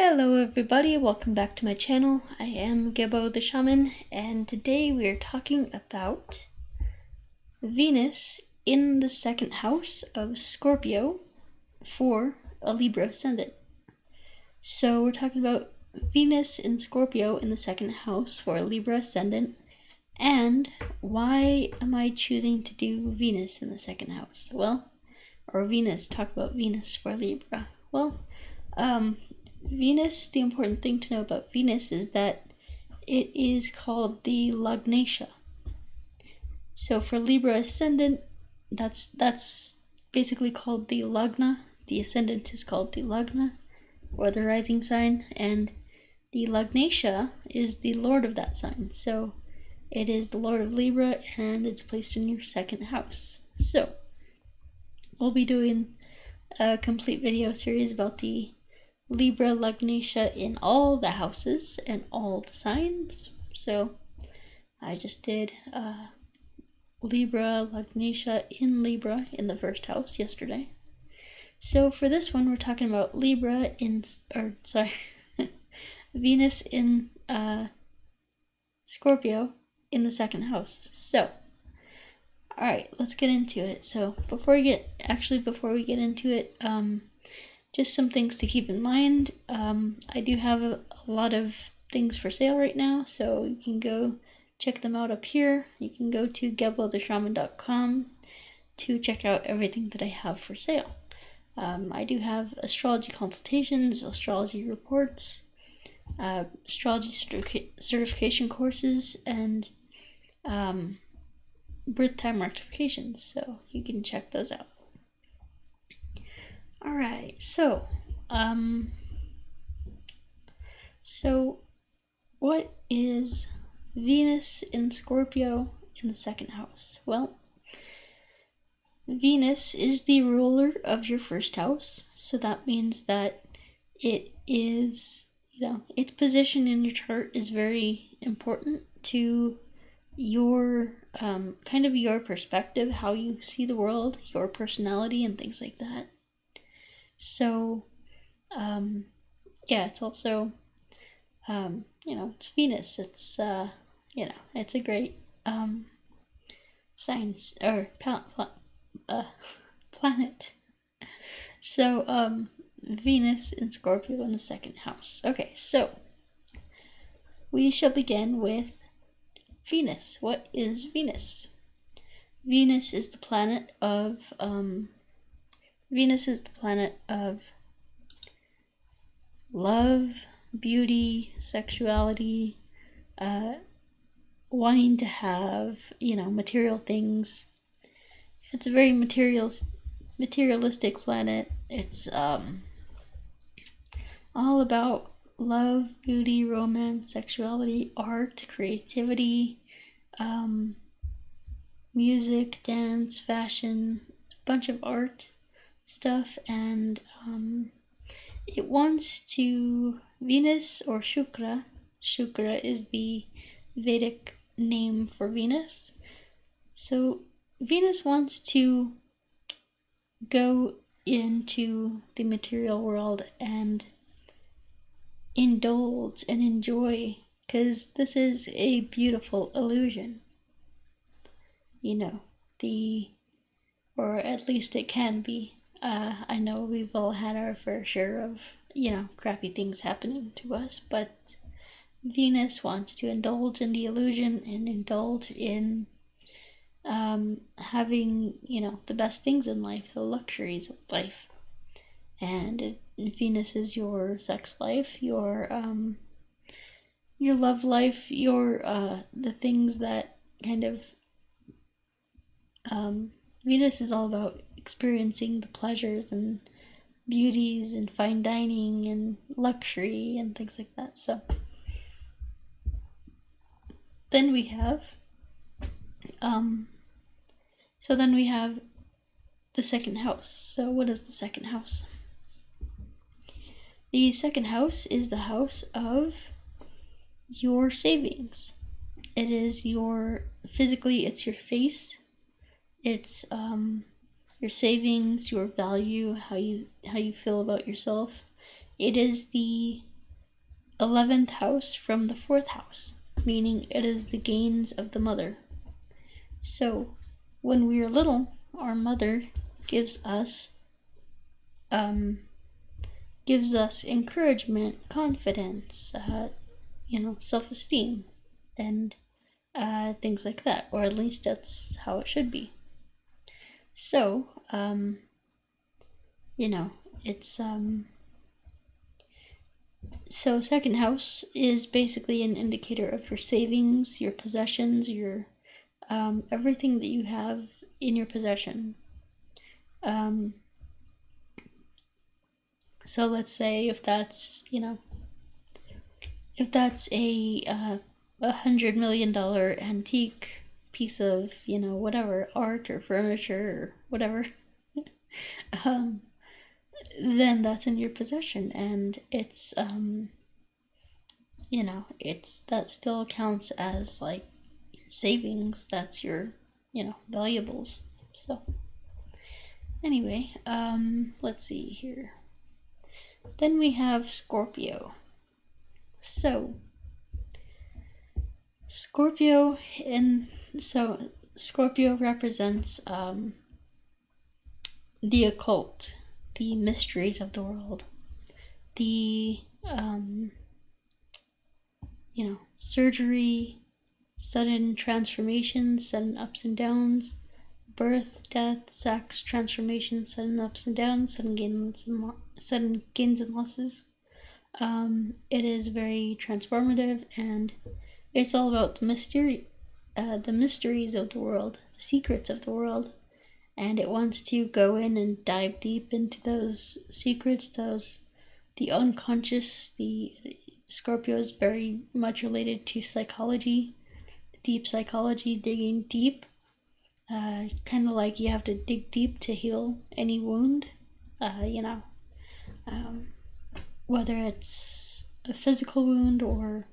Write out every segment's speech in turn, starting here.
Hello everybody, welcome back to my channel. I am Gebo the Shaman, and today we are talking about Venus in the second house of Scorpio for a Libra Ascendant. So we're talking about Venus in Scorpio in the second house for a Libra Ascendant, and why am I choosing to do Venus in the second house? Well, or Venus, talk about Venus for Libra. Well, Venus, the important thing to know about Venus is that it is called the Lagnesh. So for Libra Ascendant, that's basically called the Lagna. The Ascendant is called the Lagna, or the rising sign, and the Lagnesh is the Lord of that sign. So it is the Lord of Libra, and it's placed in your second house. So we'll be doing a complete video series about the Libra Lagnesh in all the houses and all the signs. So I just did Libra Lagnesh in Libra in the first house yesterday. So for this one, we're talking about Venus in Scorpio in the second house. So, alright, let's get into it. So before we get into it, just some things to keep in mind. I do have a lot of things for sale right now, so you can go check them out up here. You can go to gebotheshaman.com to check out everything that I have for sale. I do have astrology consultations, astrology reports, astrology certification courses, and birth time rectifications, so you can check those out. Alright, so what is Venus in Scorpio in the second house? Well, Venus is the ruler of your first house, so that means that it is, its position in your chart is very important to your kind of your perspective, how you see the world, your personality, and things like that. So, it's also, it's Venus. It's, it's a great, science, or planet. So, Venus in Scorpio in the second house. Okay, so, we shall begin with Venus. What is Venus? Venus is the planet of, love, beauty, sexuality, wanting to have, material things. It's a very materialistic planet. It's all about love, beauty, romance, sexuality, art, creativity, music, dance, fashion, a bunch of art stuff, and it wants to, Venus, or Shukra is the Vedic name for Venus. So Venus wants to go into the material world and indulge and enjoy, because this is a beautiful illusion. Or at least it can be. I know we've all had our fair share of, crappy things happening to us, but Venus wants to indulge in the illusion and indulge in having, the best things in life, the luxuries of life. And Venus is your sex life, your love life, your the things that kind of Venus is all about experiencing the pleasures and beauties and fine dining and luxury and things like that. So then we have the second house. So what is the second house? The second house is the house of your savings. It is it's your face. It's your savings, your value, how you feel about yourself. It is the 11th house from the 4th house, meaning it is the gains of the mother. So when we are little, our mother gives us encouragement, confidence, self-esteem, and things like that, or at least that's how it should be. So, it's so second house is basically an indicator of your savings, your possessions, your everything that you have in your possession. So let's say if that's a $100 million antique piece of whatever, art or furniture or whatever, then that's in your possession, and it's that still counts as like savings. That's your valuables. So anyway, let's see here. Then we have Scorpio. So Scorpio represents the occult, the mysteries of the world, the surgery, sudden transformations, sudden ups and downs, birth, death, sex, transformation, sudden ups and downs, sudden gains and losses. It is very transformative, and it's all about the mysteries of the world, the secrets of the world, and it wants to go in and dive deep into those secrets, the unconscious. The Scorpio is very much related to psychology, deep psychology, digging deep. Kind of like you have to dig deep to heal any wound, whether it's a physical wound or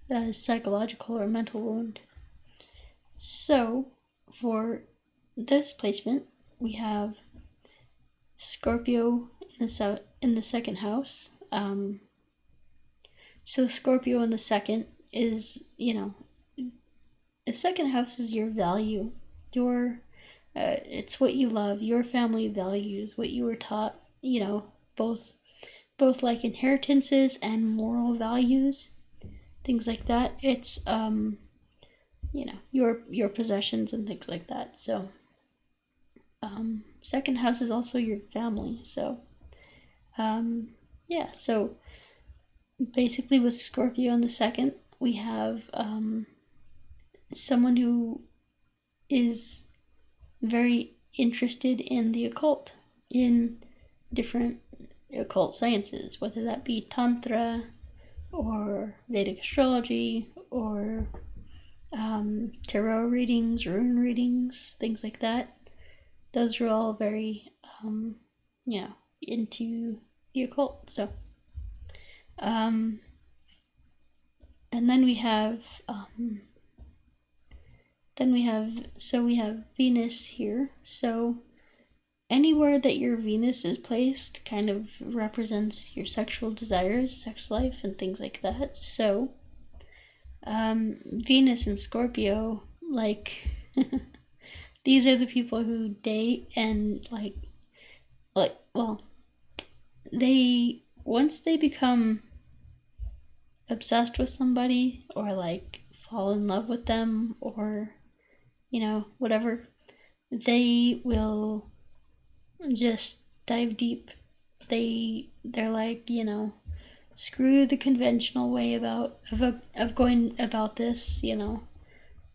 a psychological or mental wound. So for this placement, we have Scorpio in the second house. So Scorpio in the second is, the second house is your value, it's what you love, your family values, what you were taught, both like inheritances and moral values, things like that. It's your possessions and things like that. So second house is also your family. So so basically with Scorpio in the second, we have someone who is very interested in the occult, in different occult sciences, whether that be Tantra or Vedic astrology or tarot readings, rune readings, things like that. Those are all very, into the occult. So, and then we have, we have Venus here. So anywhere that your Venus is placed kind of represents your sexual desires, sex life, and things like that. So Venus and Scorpio, like these are the people who date and they once they become obsessed with somebody or like fall in love with them or whatever, they will just dive deep. They're like, screw the conventional way of going about this,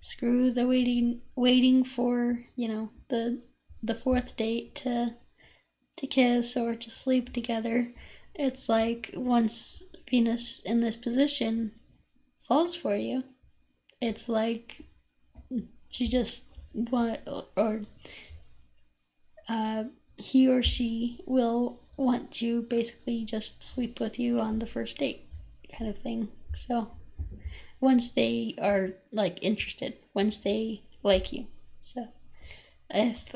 screw the waiting for, the fourth date to kiss or to sleep together. It's like once Venus in this position falls for you, it's like she just he or she will want to basically just sleep with you on the first date kind of thing. So once they are like interested, once they like you. So if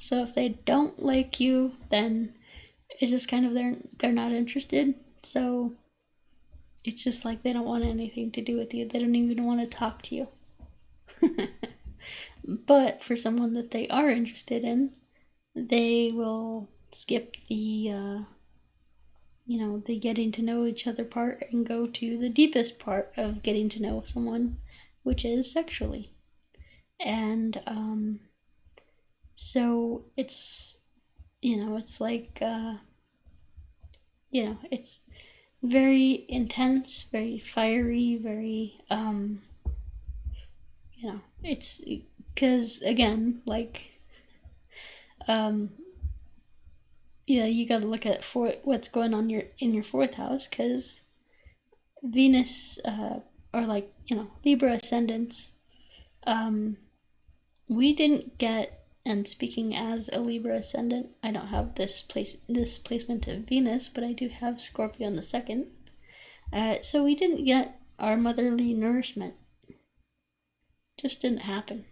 So if they don't like you, then it's just kind of they're not interested. So it's just like they don't want anything to do with you. They don't even want to talk to you. But for someone that they are interested in, they will skip the the getting to know each other part and go to the deepest part of getting to know someone, which is sexually. And so it's it's like it's very intense, very fiery, very it's because, again, like you got to look at what's going on in your fourth house, because Venus or like Libra ascendants, we didn't get. And speaking as a Libra ascendant, I don't have this placement of Venus, but I do have Scorpio in the second. So we didn't get our motherly nourishment. Just didn't happen.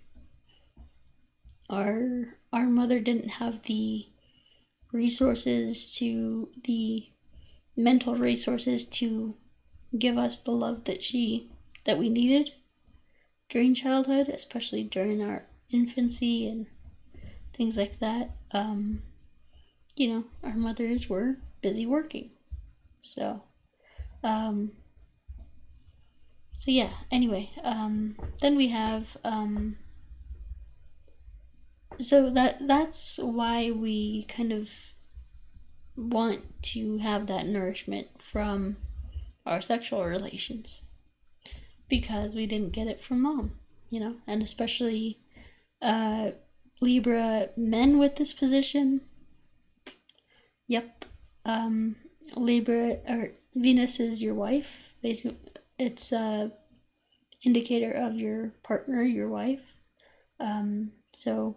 Our mother didn't have the mental resources to give us the love that we needed during childhood, especially during our infancy and things like that. Our mothers were busy working. So yeah, anyway, then we have so that's why we kind of want to have that nourishment from our sexual relations, because we didn't get it from mom, and especially Libra men with this position. Yep. Libra or Venus is your wife. Basically, it's a indicator of your partner, your wife. So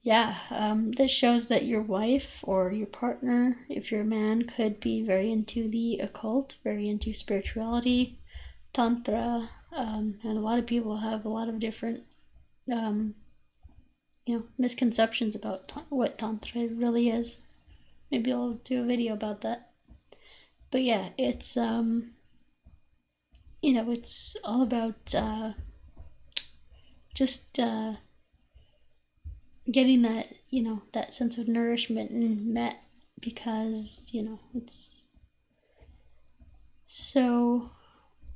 yeah, this shows that your wife or your partner, if you're a man, could be very into the occult, very into spirituality, tantra, and a lot of people have a lot of different misconceptions about what tantra really is. Maybe I'll do a video about that. But yeah, it's it's all about just getting that that sense of nourishment and met, because it's so.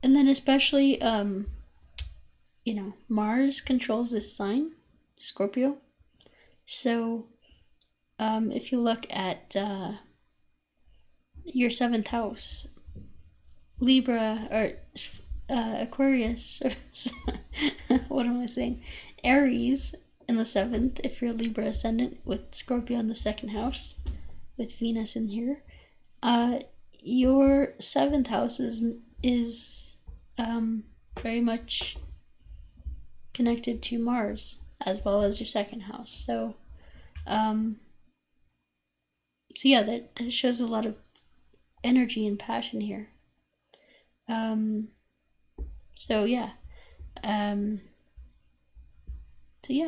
And then especially Mars controls this sign, Scorpio. So if you look at your seventh house, Libra or Aquarius, what am I saying? Aries in the seventh, if you're Libra ascendant, with Scorpio in the second house, with Venus in here. Your seventh house is very much connected to Mars, as well as your second house. So yeah, that shows a lot of energy and passion here. So yeah,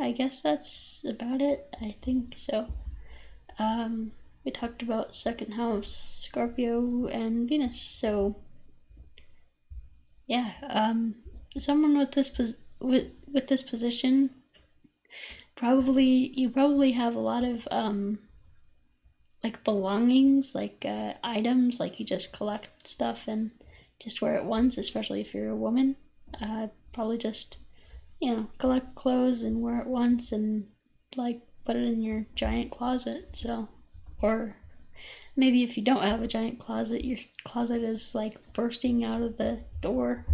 I guess that's about it. I think so. We talked about second house, Scorpio, and Venus. So yeah, someone with this with this position, you probably have a lot of like belongings, like items, like you just collect stuff and just wear it once, especially if you're a woman. Probably just collect clothes and wear it once and like put it in your giant closet. So, or maybe if you don't have a giant closet, your closet is like bursting out of the door.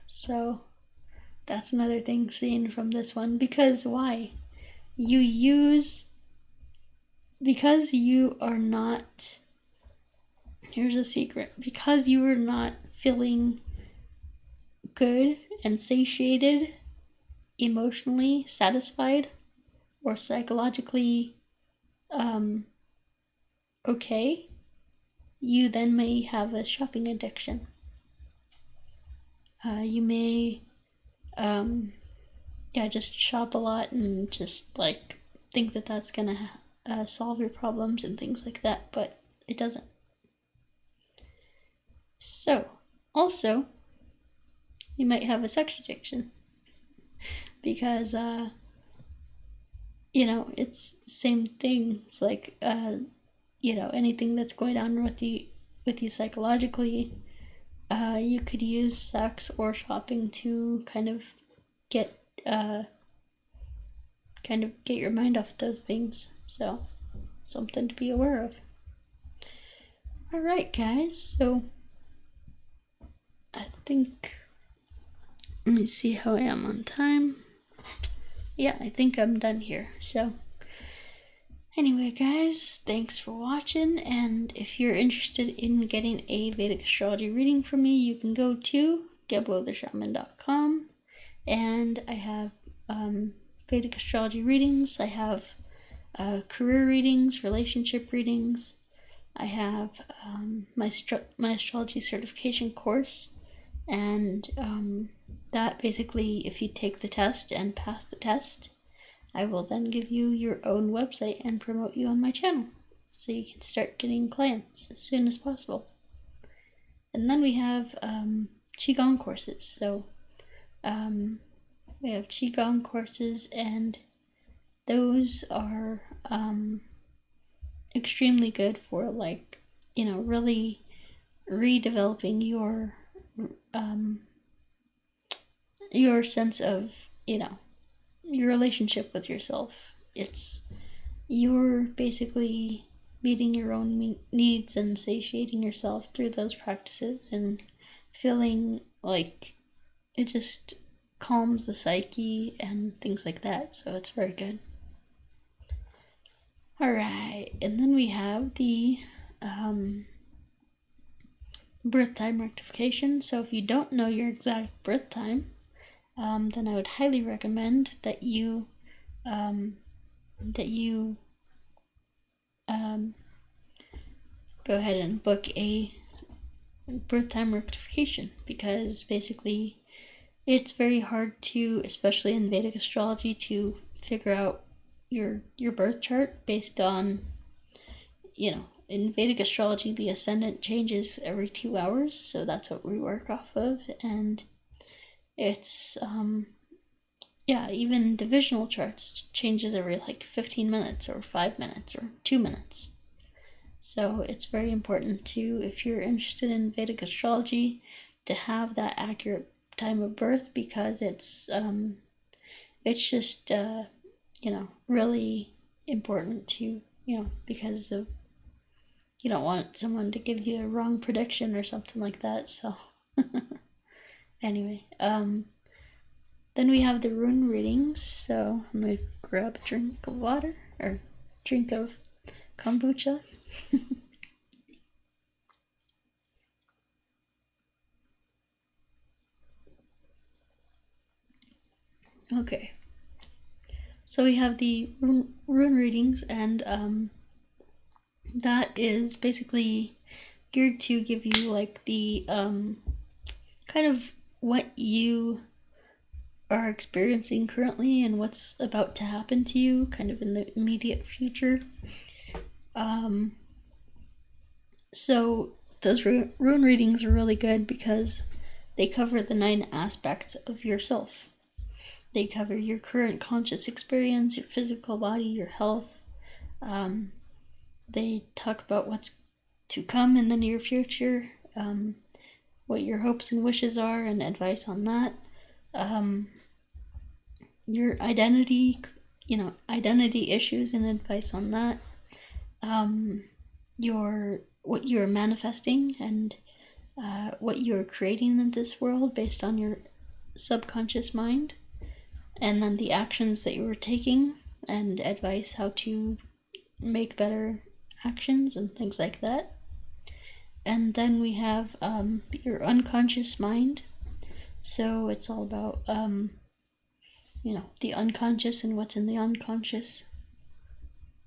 So that's another thing seen from this one. Because why? Because you are not, here's a secret, because you are not feeling good and satiated, emotionally satisfied, or psychologically okay, you then may have a shopping addiction. You may just shop a lot and just like think that that's gonna solve your problems and things like that, but it doesn't. So, also, you might have a sex addiction because, it's the same thing. It's like, anything that's going on with you psychologically, you could use sex or shopping to kind of get your mind off those things. So, something to be aware of. All right, guys. So, I think, let me see how I am on time. Yeah, I think I'm done here. So, anyway, guys, thanks for watching. And if you're interested in getting a Vedic astrology reading from me, you can go to gebotheshaman.com. And I have Vedic astrology readings. I have career readings, relationship readings. I have my astrology certification course. And that basically, if you take the test and pass the test, I will then give you your own website and promote you on my channel, so you can start getting clients as soon as possible. And then we have Qigong courses. So we have Qigong courses, and those are extremely good for, like, really redeveloping your sense of, your relationship with yourself. You're basically meeting your own needs and satiating yourself through those practices and feeling like it just calms the psyche and things like that. So it's very good. All right, and then we have the birth time rectification. So if you don't know your exact birth time, then I would highly recommend that you go ahead and book a birth time rectification, because basically it's very hard to, especially in Vedic astrology, to figure out your birth chart based on, in Vedic astrology the ascendant changes every 2 hours, so that's what we work off of. And it's even divisional charts changes every like 15 minutes or 5 minutes or 2 minutes. So it's very important to, if you're interested in Vedic astrology, to have that accurate time of birth, because it's just really important to, because of, you don't want someone to give you a wrong prediction or something like that. So anyway, then we have the rune readings. So I'm gonna grab a drink of water, or drink of kombucha. Okay, so we have the rune readings, and that is basically geared to give you like the kind of what you are experiencing currently and what's about to happen to you kind of in the immediate future. So those rune readings are really good because they cover the 9 aspects of yourself. They cover your current conscious experience, your physical body, your health. They talk about what's to come in the near future, what your hopes and wishes are, and advice on that. Your identity, identity issues and advice on that. What you're manifesting and what you're creating in this world based on your subconscious mind. And then the actions that you were taking, and advice how to make better actions and things like that. And then we have your unconscious mind. So it's all about the unconscious and what's in the unconscious.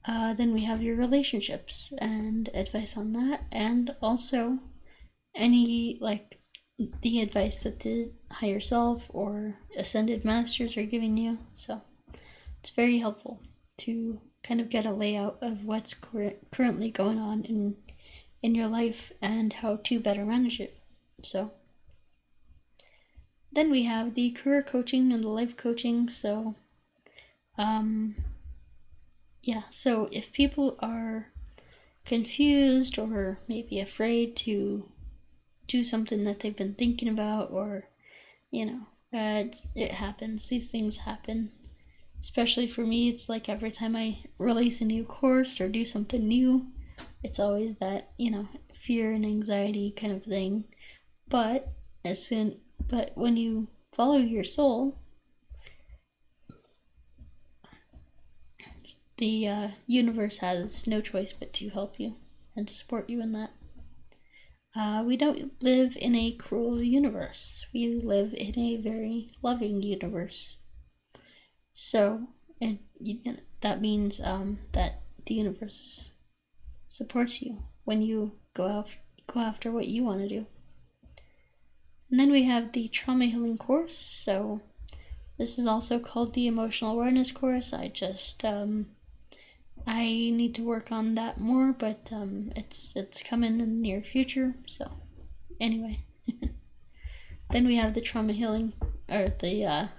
Then we have your relationships and advice on that, and also any like the advice that the higher self or ascended masters are giving you. So it's very helpful to kind of get a layout of what's currently going on in your life and how to better manage it. So then we have the career coaching and the life coaching. So so if people are confused or maybe afraid to do something that they've been thinking about, or it happens, these things happen. Especially for me, it's like every time I release a new course or do something new, it's always that, fear and anxiety kind of thing. But when you follow your soul, the universe has no choice but to help you and to support you in that. We don't live in a cruel universe. We live in a very loving universe. So, that means that the universe supports you when you go after what you want to do. And then we have the trauma healing course. So this is also called the emotional awareness course. I need to work on that more, but it's coming in the near future. So anyway, then we have the trauma healing, or the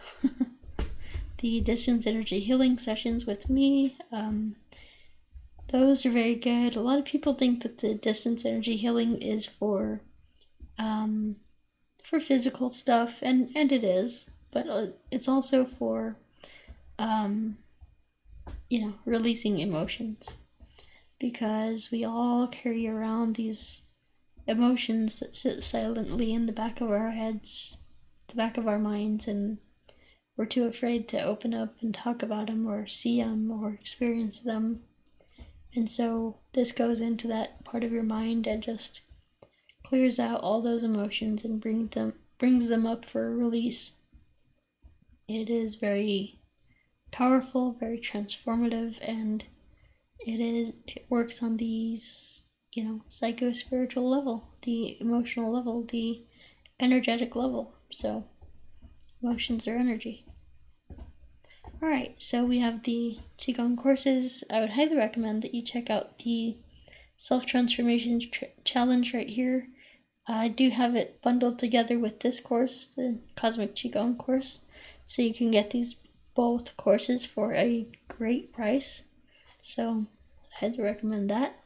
the distance energy healing sessions with me. Those are very good. A lot of people think that the distance energy healing is for physical stuff, and it is, but it's also for releasing emotions, because we all carry around these emotions that sit silently in the back of our heads, the back of our minds, and we're too afraid to open up and talk about them or see them or experience them. And so this goes into that part of your mind and just clears out all those emotions and brings them up for release. It is very powerful, very transformative, and it works on these, psycho-spiritual level, the emotional level, the energetic level. So emotions are energy. Alright, so we have the Qigong courses. I would highly recommend that you check out the Self-Transformation Challenge right here. I do have it bundled together with this course, the Cosmic Qigong course, so you can get these both courses for a great price. So I highly recommend that.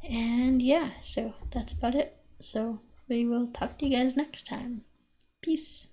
And so that's about it. So we will talk to you guys next time. Peace.